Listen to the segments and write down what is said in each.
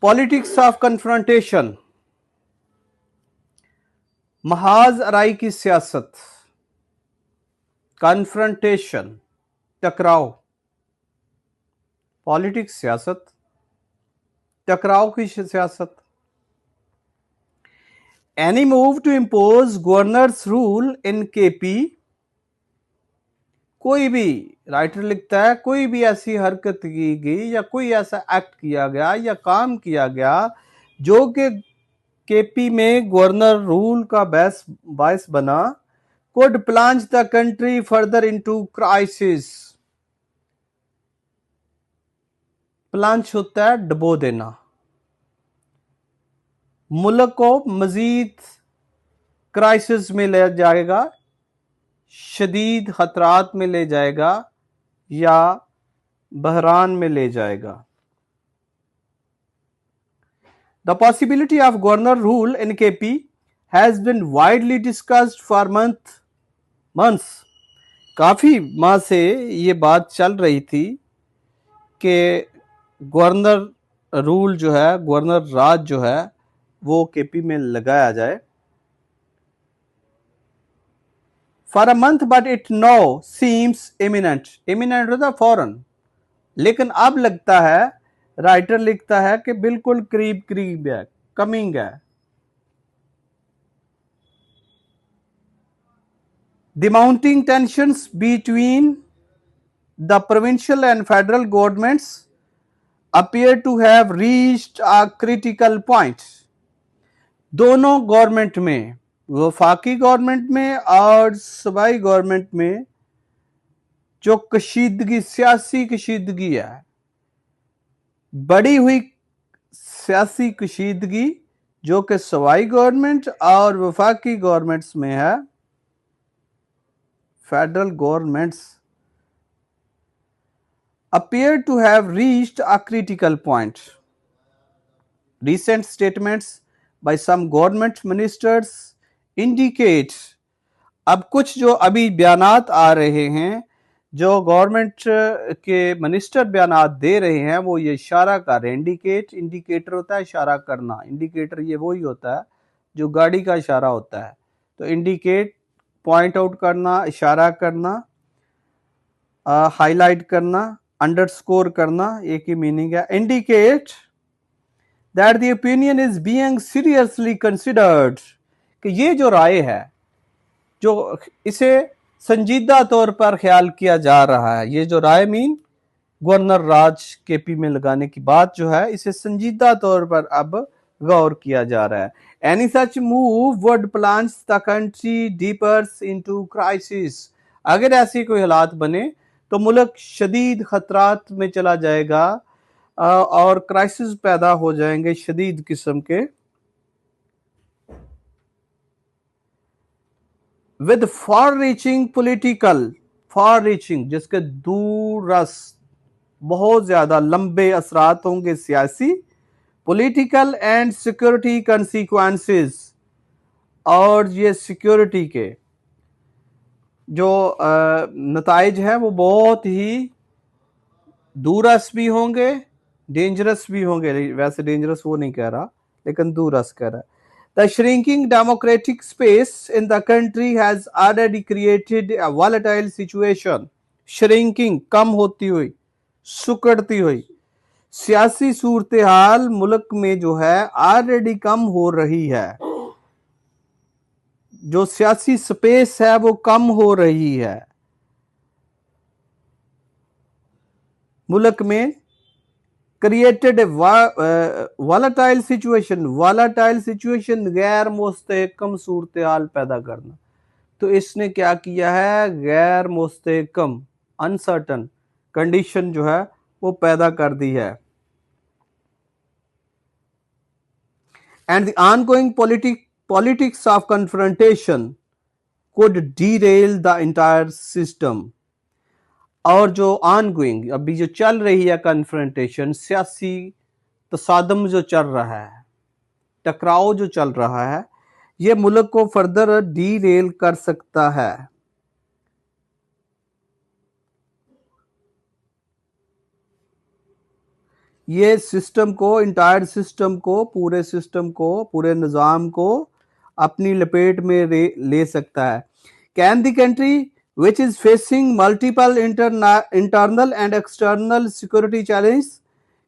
Politics of confrontation, महाज अराई की सियासत। कन्फ्रंटेशन, टकराव। पॉलिटिक्स सियासत, टकराव की सियासत। Any move to impose governor's rule in KP, कोई भी राइटर लिखता है कोई भी ऐसी हरकत की गई या कोई ऐसा एक्ट किया गया या काम किया गया जो कि केपी में गवर्नर रूल का बायस बना, could plunge the country further into crisis। प्लांच होता है डुबो देना, मुल्क को मजीद क्राइसिस में ले जाएगा, शदीद खतरात में ले जाएगा या बहरान में ले जाएगा। The possibility of governor rule in KP has been widely discussed for months। काफी माह से ये बात चल रही थी कि गवर्नर रूल जो है, गवर्नर राज जो है वो केपी में लगाया जाए। For a month but it now seems imminent. Imminent होता फौरन, लेकिन अब लगता है, राइटर लिखता है कि बिल्कुल करीब करीब है, कमिंग है। The mounting tensions between the provincial and federal governments appear to have reached a critical point। दोनों गवर्नमेंट में, वफाकी गवर्नमेंट में और सूबाई गवर्नमेंट में जो कशीदगी, सियासी कशीदगी है, बढ़ी हुई सियासी कशीदगी जो कि सूबाई गवर्नमेंट और वफाकी गवर्नमेंट्स में है, federal governments appear to have reached a critical point। Recent statements by some government ministers indicate, अब कुछ जो अभी बयानात आ रहे हैं, जो गवर्नमेंट के मिनिस्टर बयानात दे रहे हैं, वो ये इशारा कर रहे हैं। इंडिकेटर होता है इशारा करना, इंडिकेटर ये वही होता है जो गाड़ी का इशारा होता है। तो इंडिकेट, पॉइंट आउट करना, इशारा करना, हाईलाइट करना, अंडरस्कोर करना, एक ही मीनिंग है। Indicate that the opinion is being seriously considered, कि ये जो राय है, जो इसे संजीदा तौर पर ख्याल किया जा रहा है, ये जो राय मीन गवर्नर राज केपी में लगाने की बात जो है, इसे संजीदा तौर पर अब गौर किया जा रहा है। Any such move would प्लांज the country deeper into crisis. अगर ऐसी कोई हालात बने तो मुल्क शदीद खतरात में चला जाएगा और क्राइसिस पैदा हो जाएंगे शदीद किस्म के। With for reaching political, for reaching जिसके दूरस बहुत ज्यादा लंबे असरात होंगे, सियासी, पॉलिटिकल एंड सिक्योरिटी कंसीक्वेंसेस, और ये सिक्योरिटी के जो नताइज हैं वो बहुत ही दूरस भी होंगे, डेंजरस भी होंगे। वैसे डेंजरस वो नहीं कह रहा, लेकिन दूरस कह रहा है। The shrinking democratic space in the country has already created a volatile situation। shrinking, कम होती हुई, सुकड़ती हुई सियासी सूरत हाल मुल्क में जो है ऑलरेडी कम हो रही है। जो सियासी स्पेस है वो कम हो रही है मुल्क में। Created volatile situation, volatile situation गैर मुस्तहकम सूरत हाल पैदा करना। तो इसने क्या किया है, गैर मुस्तहकम, अनसर्टन कंडीशन जो है वो पैदा कर दी है। And the ongoing politics of confrontation could derail the entire system। और जो ऑनगोइंग, अभी जो चल रही है कन्फ्रंटेशन, सियासी तसादम जो चल रहा है, टकराव जो चल रहा है, ये मुल्क को फर्दर डीरेल कर सकता है। ये सिस्टम को, इंटायर सिस्टम को, पूरे सिस्टम को, पूरे निज़ाम को अपनी लपेट में ले सकता है। Can the country which is facing multiple internal and external security challenge,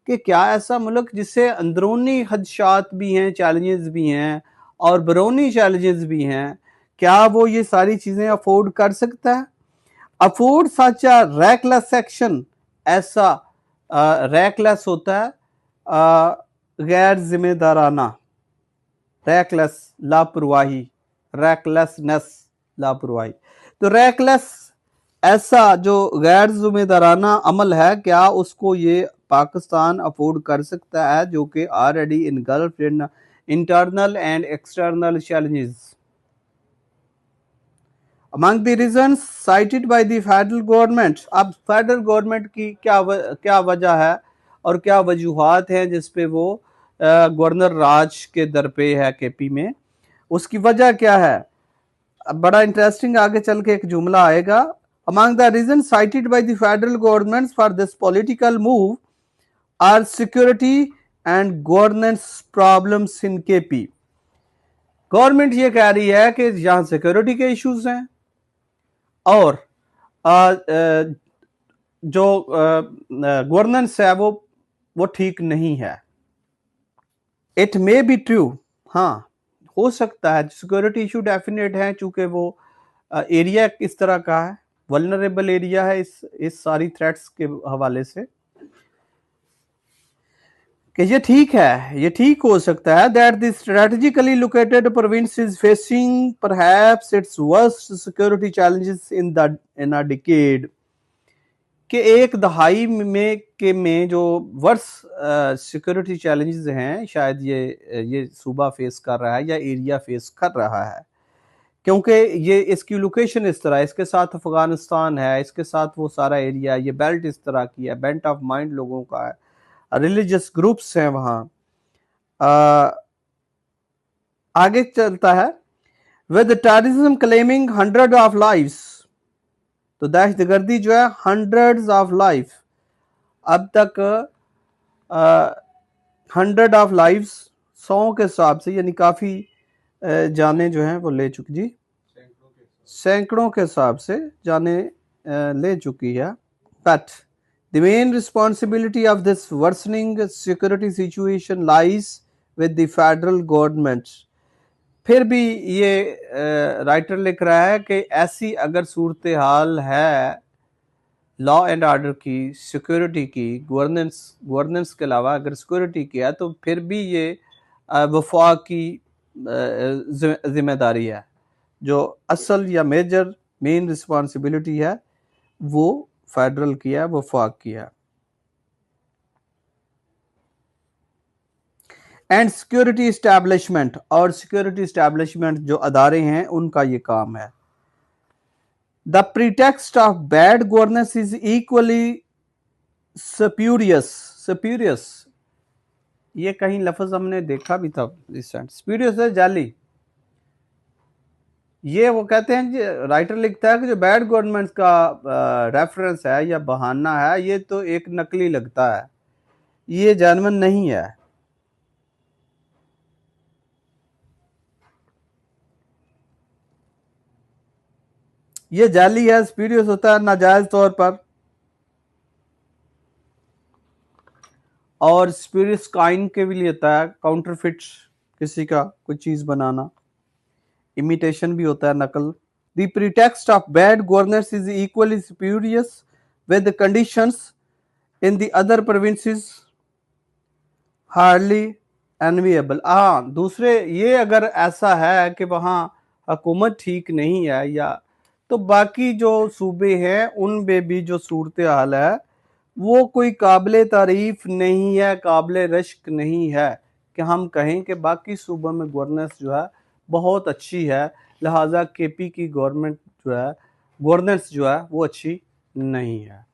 कि क्या ऐसा मुल्क जिससे अंदरूनी खदशात भी हैं, चैलेंजेस भी हैं और बैरूनी चैलेंजेस भी हैं, क्या वो ये सारी चीज़ें अफोर्ड कर सकता है? अफोर्ड सच अ रैकलेस एक्शन, ऐसा रैकलेस होता है गैर जिम्मेदाराना, रैकलेस लापरवाही, रैकलेसनेस लापरवाही। तो रैकलेस ऐसा जो गैर जिम्मेदाराना अमल है, क्या उसको ये पाकिस्तान अफोर्ड कर सकता है, जो कि already इनगल्फ्ड in internal and external challenges? Among the reasons cited by the federal government, अब फेडरल गवर्नमेंट की क्या वजह है और क्या वजूहात हैं जिस पे वो गवर्नर राज के दर पे है केपी में, उसकी वजह क्या है? अब बड़ा इंटरेस्टिंग आगे चल के एक जुमला आएगा। Among the reasons cited by the federal government for this political move are security and governance problems in KP। Government ये कह रही है कि यहाँ सिक्योरिटी के इश्यूज हैं और जो गवर्नेंस है वो ठीक नहीं है। इट मे बी ट्रू, हाँ हो सकता है, सिक्योरिटी इशू डेफिनेट है, चूंकि वो एरिया इस तरह का है, वल्नरेबल एरिया है इस सारी थ्रेट्स के हवाले से, कि ये ठीक है, ये ठीक हो सकता है that the strategically located province is facing perhaps its worst security challenges in a decade, कि एक दहाई में जो वर्स सिक्योरिटी चैलेंजेस हैं शायद ये सूबा फेस कर रहा है या एरिया फेस कर रहा है, क्योंकि ये इसकी लोकेशन इस तरह, इसके साथ अफगानिस्तान है, इसके साथ वो सारा एरिया, ये बेल्ट इस तरह की है, बेंट ऑफ माइंड लोगों का है, रिलीजियस ग्रुप्स हैं वहाँ। आगे चलता है, with terrorism claiming 100 of lives, तो दहशतगर्दी जो है 100 ऑफ लाइफ, अब तक 100 ऑफ लाइव्स 100 के हिसाब से, यानी काफ़ी जाने जो हैं वो ले चुकी, जी सैकड़ों के हिसाब से जाने ले चुकी है। But the main responsibility of this worsening security situation lies with the federal government। फिर भी ये राइटर लिख रहा है कि ऐसी अगर सूरत हाल है लॉ एंड ऑर्डर की, सिक्योरिटी की, गवर्नेंस के अलावा अगर सिक्योरिटी की है, तो फिर भी ये वफाक की जिम्मेदारी है, जो असल या मेजर मेन रिस्पॉन्सिबिलिटी है वो फेडरल की है, वफाक की है। एंड सिक्योरिटी इस्टेब्लिशमेंट, और सिक्योरिटी इस्टेब्लिशमेंट जो अदारे हैं उनका ये काम है। The pretext of bad governance is equally spurious, ये कहीं लफ्ज हमने देखा भी था रिसेंट, स्प्यूरियस है जाली, ये वो कहते हैं, राइटर लिखता है कि जो बैड गवर्नमेंट का रेफरेंस है या बहाना है, ये तो एक नकली लगता है, ये जेन्युइन नहीं है। ये जाली है, स्प्यूरियस होता है नाजायज तौर पर, और स्प्यूरियस काइन के भी लिए होता है काउंटरफिट, किसी का कोई चीज बनाना, इमिटेशन भी होता है, नकल। The pretext of bad governance is equally spurious with the conditions in the other provinces hardly enviable। हाँ, दूसरे ये अगर ऐसा है कि वहाँ हुकूमत ठीक नहीं है, या तो बाकी जो सूबे हैं उनमें भी जो सूरत हाल है वो कोई काबिल तारीफ नहीं है, काबिल रश्क नहीं है कि हम कहें कि बाकी सूबों में गवर्नेंस जो है बहुत अच्छी है, लिहाजा केपी की गवर्नमेंट जो है, गवर्नेंस जो है वो अच्छी नहीं है।